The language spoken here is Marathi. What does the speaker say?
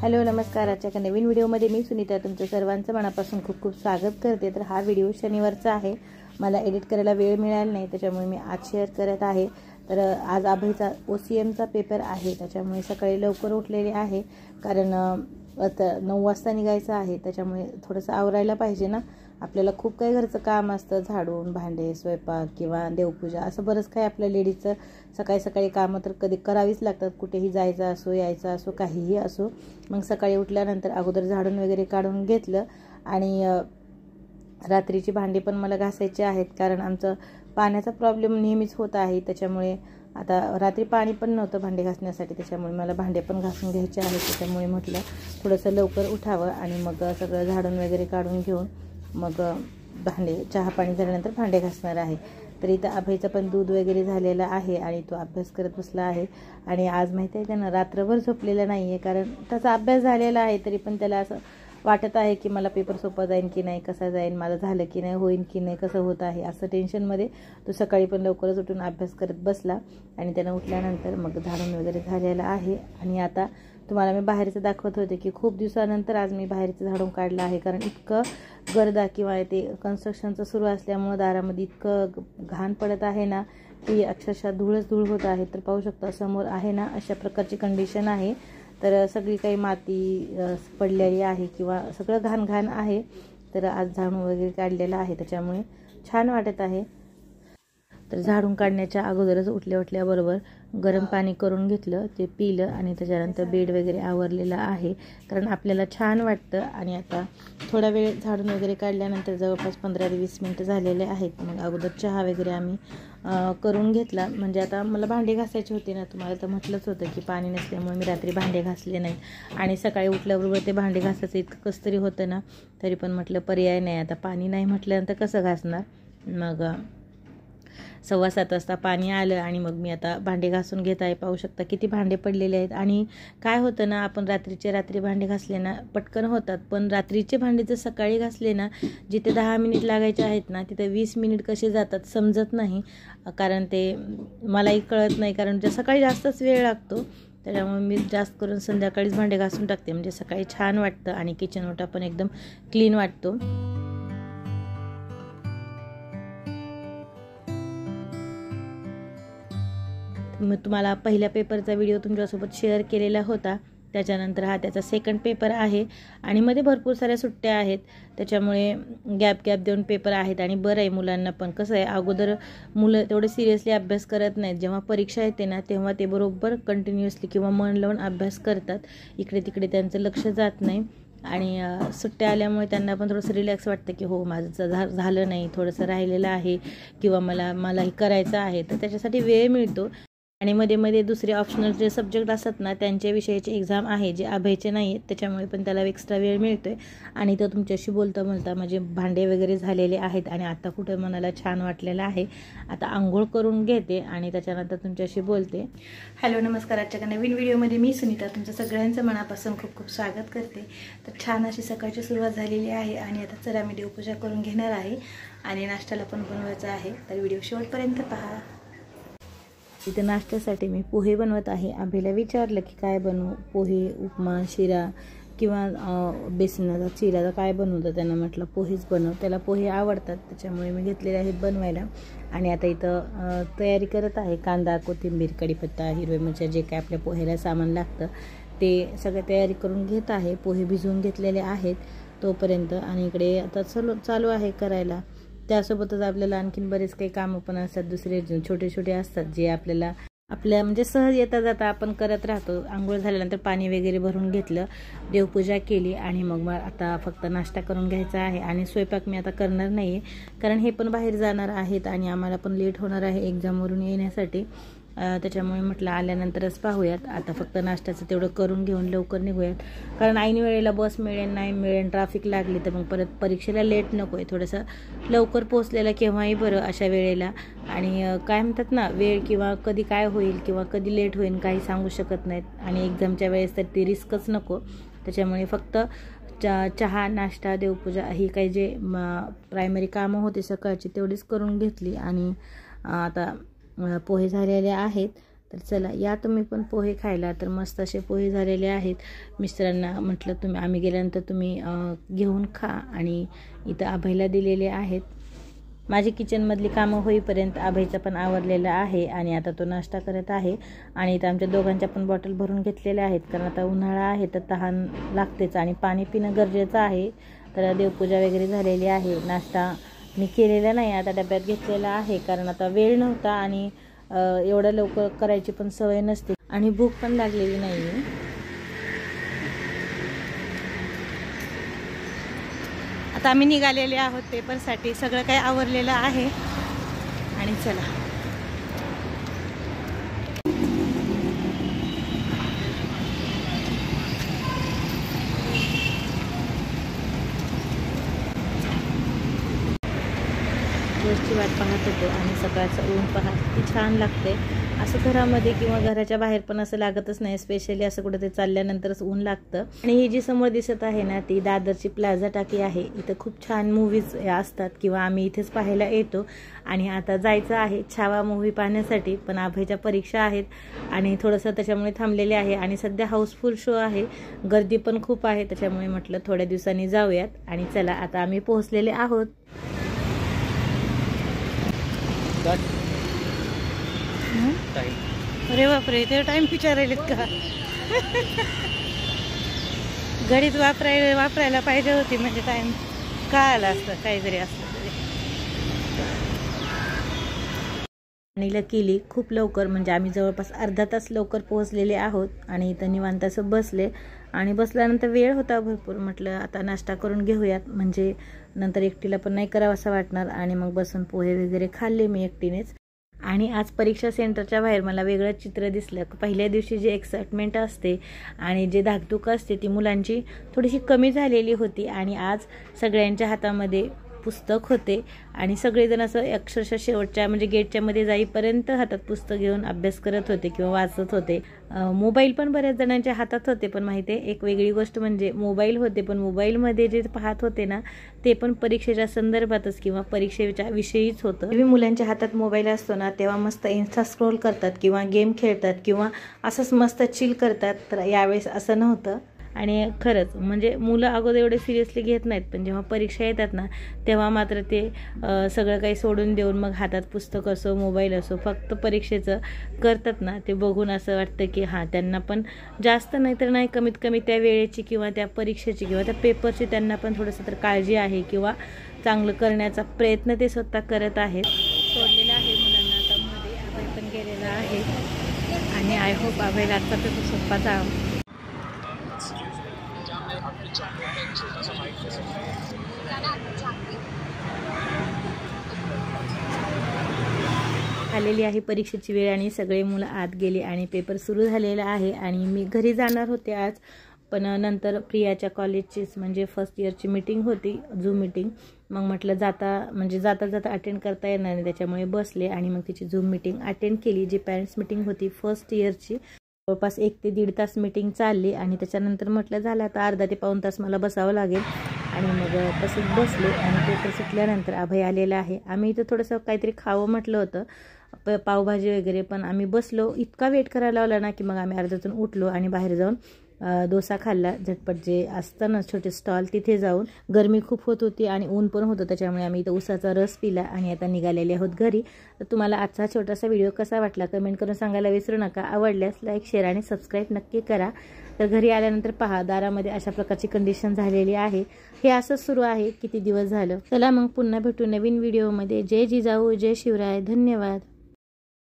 हॅलो नमस्कार। आजच्या एका नवीन व्हिडिओमध्ये मी सुनीता तुमचं सर्वांचं मनापासून खूप खूप स्वागत करते। तर हा व्हिडिओ शनिवारचा आहे, मला एडिट करायला वेळ मिळाला नाही त्याच्यामुळे मी आज शेअर करत आहे। तर आज अभयचा OCMचा पेपर आहे त्याच्यामुळे सकाळी लवकर उठलेले आहे, कारण आता 9 वाजता निघायचं आहे त्याच्यामुळे थोडंसं आवरायला पाहिजे ना। आपल्याला खूप काही घरचं काम असतं, झाडून भांडे स्वयंपाक किंवा देवपूजा असं बरंच काही आपल्या लेडीजचं सकाळी सकाळी कामं तर कधी करावीच लागतात। कुठेही जायचं असो यायचं असो काहीही असो, मग सकाळी उठल्यानंतर अगोदर झाडून वगैरे काढून घेतलं आणि रात्रीची भांडी पण मला घासायची आहेत, कारण आमचं पाण्याचा प्रॉब्लेम नेहमीच होत आहे त्याच्यामुळे आता रात्री पाणी पण नव्हतं भांडे घासण्यासाठी, त्याच्यामुळे मला भांडे पण घासून घ्यायचे आहेत। त्याच्यामुळे म्हटलं थोडंसं लवकर उठावं आणि मग सगळं झाडून वगैरे काढून घेऊन मग भांडे चहा पाणी झाल्यानंतर भांडे घासणार आहे। तर इथं अभयचं पण दूध वगैरे झालेलं आहे आणि तो अभ्यास करत बसला आहे। आणि आज माहिती आहे त्यानं रात्रभर झोपलेला नाही आहे, कारण त्याचा अभ्यास झालेला आहे तरी पण त्याला असं वाटत आहे की मला पेपर सोपा जाईल की नाही, कसा जाईल, मला झालं की नाही, होईल की नाही, कसं होत आहे असं टेन्शनमध्ये तो सकाळी पण लवकरच उठून अभ्यास करत बसला। आणि त्यानं उठल्यानंतर मग झाडून वगैरे झालेलं आहे। आणि आता तुम्हाला मी बाहेरचं दाखवत होते की खूप दिवसानंतर आज मी बाहेरचं झाडून काढलं आहे, कारण इतकं गर्दा किंवा ते कन्स्ट्रक्शनचं सुरू असल्यामुळं दारामध्ये इतकं घाण पडत आहे ना, ती अक्षरशः धूळच धूळ होत आहे। तर पाहू शकता समोर आहे ना, अशा प्रकारची कंडिशन आहे। तर सगळी काही माती पडलेली आहे किंवा सगळं घाण घाण आहे। तर आज झाडून वगैरे काढलेलं आहे त्याच्यामुळे छान वाटत आहे। तर झाडून काढण्याच्या अगोदरच उठल्याबरोबर गरम पाणी करून घेतलं, ते पिलं आणि त्याच्यानंतर बेड वगैरे आवरलेला आहे, कारण आपल्याला छान वाटतं। आणि आता थोडा वेळ झाडून वगैरे काढल्यानंतर जवळपास 15 ते 20 मिनटं झालेले आहेत। मग अगोदर चहा वगैरे आम्ही करून घेतला, म्हणजे आता मला भांडे घासायचे होते ना, तुम्हाला तर म्हटलंच होतं की पाणी नसल्यामुळे मी रात्री भांडे घासले नाही आणि सकाळी उठल्याबरोबर ते भांडे घासायचं इतकं कसतरी होतं ना, तरी पण म्हटलं पर्याय नाही, आता पाणी नाही म्हटल्यानंतर कसं घासणार। मग 6:15 वाजता पाणी आलं आणि मग मी आता भांडे घासून घेत आहे। पाहू शकता किती भांडे पडलेले आहेत। आणि काय होतं ना, आपण रात्री भांडे घासले ना पटकन होतात, पण रात्रीचे भांडे जर सकाळी घासले ना, जिथे 10 मिनिट लागायचे आहेत ना तिथे 20 मिनिट कसे जातात समजत नाही, कारण ते मलाही कळत नाही, कारण सकाळी जास्तच वेळ लागतो। त्याच्यामुळे मी जास्त करून संध्याकाळीच भांडे घासून टाकते, म्हणजे सकाळी छान वाटतं आणि किचन ओटा पण एकदम क्लीन वाटतो। मग तुम्हाला पहिल्या पेपरचा व्हिडिओ तुमच्यासोबत शेअर केलेला होता, त्याच्यानंतर हा त्याचा सेकंड पेपर आहे आणि मध्ये भरपूर साऱ्या सुट्ट्या आहेत, त्याच्यामुळे गॅप देऊन पेपर आहेत। आणि बरं आहे मुलांना पण, कसं आहे अगोदर मुलं तेवढे सिरियसली अभ्यास करत नाहीत, जेव्हा परीक्षा येते ना तेव्हा ते बरोबर कंटिन्युअसली किंवा मन लावून अभ्यास करतात, इकडे तिकडे त्यांचं लक्ष जात नाही। आणि सुट्ट्या आल्यामुळे त्यांना पण थोडंसं रिलॅक्स वाटतं की हो माझं झालं नाही, थोडंसं राहिलेलं आहे किंवा मलाही करायचं आहे, तर त्याच्यासाठी वेळ मिळतो। आणि मध्ये मध्ये दुसरे ऑप्शनल जे सब्जेक्ट असतात ना त्यांच्या विषयाची एक्झाम आहे, जे अभयचे नाही आहेत, त्याच्यामुळे पण त्याला एक्स्ट्रा वेळ मिळतो आहे। आणि तो तुमच्याशी बोलता माझे भांडे वगैरे झालेले आहेत आणि आता कुठं मनाला छान वाटलेलं आहे। आता आंघोळ करून घेते आणि त्याच्यानंतर तुमच्याशी बोलते। हॅलो नमस्कार। आजच्या नवीन व्हिडिओमध्ये मी सुनीता तुमचं सगळ्यांचं मनापासून खूप खूप स्वागत करते। तर छान अशी सकाळची सुरुवात झालेली आहे आणि आता चला मी देवपूजा करून घेणार आहे आणि नाश्त्याला पण बनवायचं आहे, तर व्हिडिओ शेवटपर्यंत पहा। इथे नाश्त्यासाठी मी पोहे बनवत आहे। अभयला विचारलं की काय बनवू, पोहे, उपमा, शिरा किंवा बेसनाचा चिराचा काय बनवतं, त्यांना म्हटलं पोहेच बनव, त्याला पोहे आवडतात त्याच्यामुळे मी घेतलेले आहेत बनवायला। आणि आता इथं तयारी करत आहे, कांदा, कोथिंबीर, कढीपत्ता, हिरव्या मिरच्या, जे काय आपल्या पोह्याला सामान लागतं ते सगळं तयारी करून घेत आहे। पोहे भिजवून घेतलेले आहेत तोपर्यंत, आणि इकडे आता चालू आहे करायला। त्यासोबतच आपल्याला आणखीन बरेच काही कामं पण असतात, दुसरे छोटे असतात जे आपल्या म्हणजे सहज येता जाता आपण करत राहतो। आंघोळ झाल्यानंतर पाणी वगैरे भरून घेतलं, देवपूजा केली आणि मग आता फक्त नाश्ता करून घ्यायचा आहे। आणि स्वयंपाक मी आता करणार नाही आहे, कारण हे पण बाहेर जाणार आहेत आणि आम्हाला पण लेट होणार आहे एक्झामवरून येण्यासाठी, त्याच्यामुळे म्हटलं आल्यानंतरच पाहूयात। आता फक्त नाश्त्याचं तेवढं करून घेऊन लवकर निघूयात, कारण ऐन वेळेला बस मिळेल नाही मिळेल, ट्रॅफिक लागली तर मग परत परीक्षेला लेट नको आहे, थोडंसं लवकर पोहोचलेलं केव्हाही बरं अशा वेळेला। आणि काय म्हणतात ना, वेळ किंवा कधी काय होईल किंवा कधी लेट होईल काही सांगू शकत नाहीत, आणि एक्झामच्या वेळेस तर ती रिस्कच नको, त्याच्यामुळे फक्त चहा, नाश्ता, देवपूजा ही काही जे प्रायमरी कामं होती सकाळची तेवढीच करून घेतली। आणि आता पोहे झालेले आहेत, तर चला या तुम्ही पण पोहे खायला. तर मस्त असे पोहे झालेले आहेत. मिस्टरांना म्हटलं आम्ही गेल्यानंतर तुम्ही घेऊन खा आणि इथं आभईला दिलेले आहेत. माझी किचनमधली कामं होईपर्यंत आभईचा पण आवरलेला आहे आणि आता तो नाश्ता करत आहे. आणि इथं आमच्या दोघांच्या पण बॉटल भरून घेतलेल्या आहेत, कारण आता उन्हाळा आहे तर तहान लागतेच आणि पाणी पिणं गरजेचं आहे. तर देवपूजा वगैरे झालेली आहे. नाश्ता मी केलेला नाही, आता डब्यात घेतलेला आहे, कारण आता वेळ नव्हता आणि एवढं लवकर करायची पण सवय नसते आणि भूक पण लागलेली नाही. आता आम्ही निघालेले आहोत पेपरसाठी. सगळं काही आवरलेलं आहे आणि चला रोजची वाट पाहत होतो आणि सकाळचं ऊन पहा किती छान लागते. असं घरामध्ये किंवा घराच्या बाहेर पण असं लागतच नाही, स्पेशली असं कुठे ते चालल्यानंतरच ऊन लागतं. आणि ही जी समोर दिसत आहे ना ती दादरची प्लाझा टाकी आहे. इथं खूप छान मूवीज असतात किंवा आम्ही इथेच पाहायला येतो. आणि आता जायचं आहे छावा मूव्ही पाहण्यासाठी, पण आभईच्या परीक्षा आहेत आणि थोडंसं त्याच्यामुळे थांबलेले आहे. आणि सध्या हाऊसफुल शो आहे, गर्दी पण खूप आहे, त्याच्यामुळे म्हटलं थोड्या दिवसांनी जाऊयात. आणि चला आता आम्ही पोहोचलेले आहोत. अरे बापरे, ते टाइम विचारायलेत का? घडीत वापरायला पाहिजे होती, म्हणजे टाइम का आला असतं काहीतरी असतं तरी. आणि लकीली खूप लवकर, म्हणजे आम्ही जवळपास अर्धा तास लवकर पोहोचलेले आहोत. आणि इथं निवांत असं बसले आणि बसल्यानंतर वेळ होता भरपूर. म्हटलं आता नाश्ता करून घेऊयात, म्हणजे नंतर एकटीला पण नाही करावं असं वाटणार. आणि मग बसून पोहे वगैरे खाल्ले मी एकटीनेच. आणि आज परीक्षा सेंटरच्या बाहेर मला वेगळं चित्र दिसलं. पहिल्या दिवशी जी एक्साइटमेंट असते आणि जे धाकधूक असते ती मुलांची थोडीशी कमी झालेली होती. आणि आज सगळ्यांच्या हातामध्ये पुस्तक होते आणि सगळेजण असं अक्षरशः शेवटच्या म्हणजे गेटच्या मध्ये जाईपर्यंत हातात पुस्तक घेऊन अभ्यास करत होते किंवा वाचत होते. मोबाईल पण बऱ्याच जणांच्या हातात होते, पण माहिती आहे एक वेगळी गोष्ट म्हणजे मोबाईल होते पण मोबाईलमध्ये जे पाहत होते ना ते पण परीक्षेच्या संदर्भातच किंवा परीक्षेच्या विषयीच होतं. जेव्हा मुलांच्या हातात मोबाईल असतो ना तेव्हा मस्त इन्स्टा स्क्रोल करतात किंवा गेम खेळतात किंवा असंच मस्त चिल करतात. तर यावेळेस असं नव्हतं. आणि खरंच म्हणजे मुलं अगोदर एवढे सिरियसली घेत नाहीत, पण जेव्हा परीक्षा येतात ना तेव्हा मात्र ते सगळं काही सोडून देऊन मग हातात पुस्तक असो मोबाईल असो फक्त परीक्षेचं करतात ना, ते बघून असं वाटतं की हां त्यांना पण जास्त नाही तर नाही कमीत कमी त्या वेळेची किंवा त्या परीक्षेची किंवा त्या पेपरची त्यांना पण थोडंसं तर काळजी आहे किंवा चांगलं करण्याचा प्रयत्न ते स्वतः करत आहेत. सोडलेलं आहे मुलांना आता मध्ये, आबाई पण गेलेला आहे आणि आय होप आबाईला आजचा पेपर सोपा जावा. आलेली आहे परीक्षेची वेळ आणि सगळे मुलं आत गेले आणि पेपर सुरू झालेला आहे. आणि मी घरी जाणार होते आज, पण नंतर प्रियाच्या कॉलेजचीच म्हणजे फर्स्ट इयरची मीटिंग होती, झूम मीटिंग. मग म्हटलं जाता अटेंड करता येणार नाही, त्याच्यामुळे बसले आणि मग तिची झूम मीटिंग अटेंड केली. जी पॅरेंट्स मीटिंग होती फर्स्ट इयरची, जवळपास 1 ते 1.5 तास मीटिंग चालली. आणि त्याच्यानंतर म्हटलं झालं आता अर्धा ते पाऊण तास मला बसावं लागेल. आणि मग तसंच बसले आणि पेपर सुटल्यानंतर अभय आलेला आहे. आम्ही इथं थोडंसं काहीतरी खावं म्हटलं होतं, पावभाजी वगैरे, पण आम्ही बसलो, इतका वेट करायला लावला ना की मग आम्ही अर्ध्यातून उठलो आणि बाहेर जाऊन डोसा खाल्ला. झटपट जे असतं ना छोटे स्टॉल तिथे जाऊन. गरमी खूप होत होती आणि ऊन पण होतं, त्याच्यामुळे आम्ही इथं उसाचा रस पिला आणि आता निघालेले आहोत घरी. तर तुम्हाला आजचा छोटासा व्हिडिओ कसा वाटला कमेंट करून सांगायला विसरू नका. आवडल्यास लाईक शेअर आणि सबस्क्राईब नक्की करा. तर घरी आल्यानंतर पहा दारामध्ये अशा प्रकारची कंडिशन झालेली आहे. हे असंच सुरू आहे किती दिवस झालं. चला मग पुन्हा भेटू नवीन व्हिडिओमध्ये. जय जिजाऊ जय शिवराय. धन्यवाद.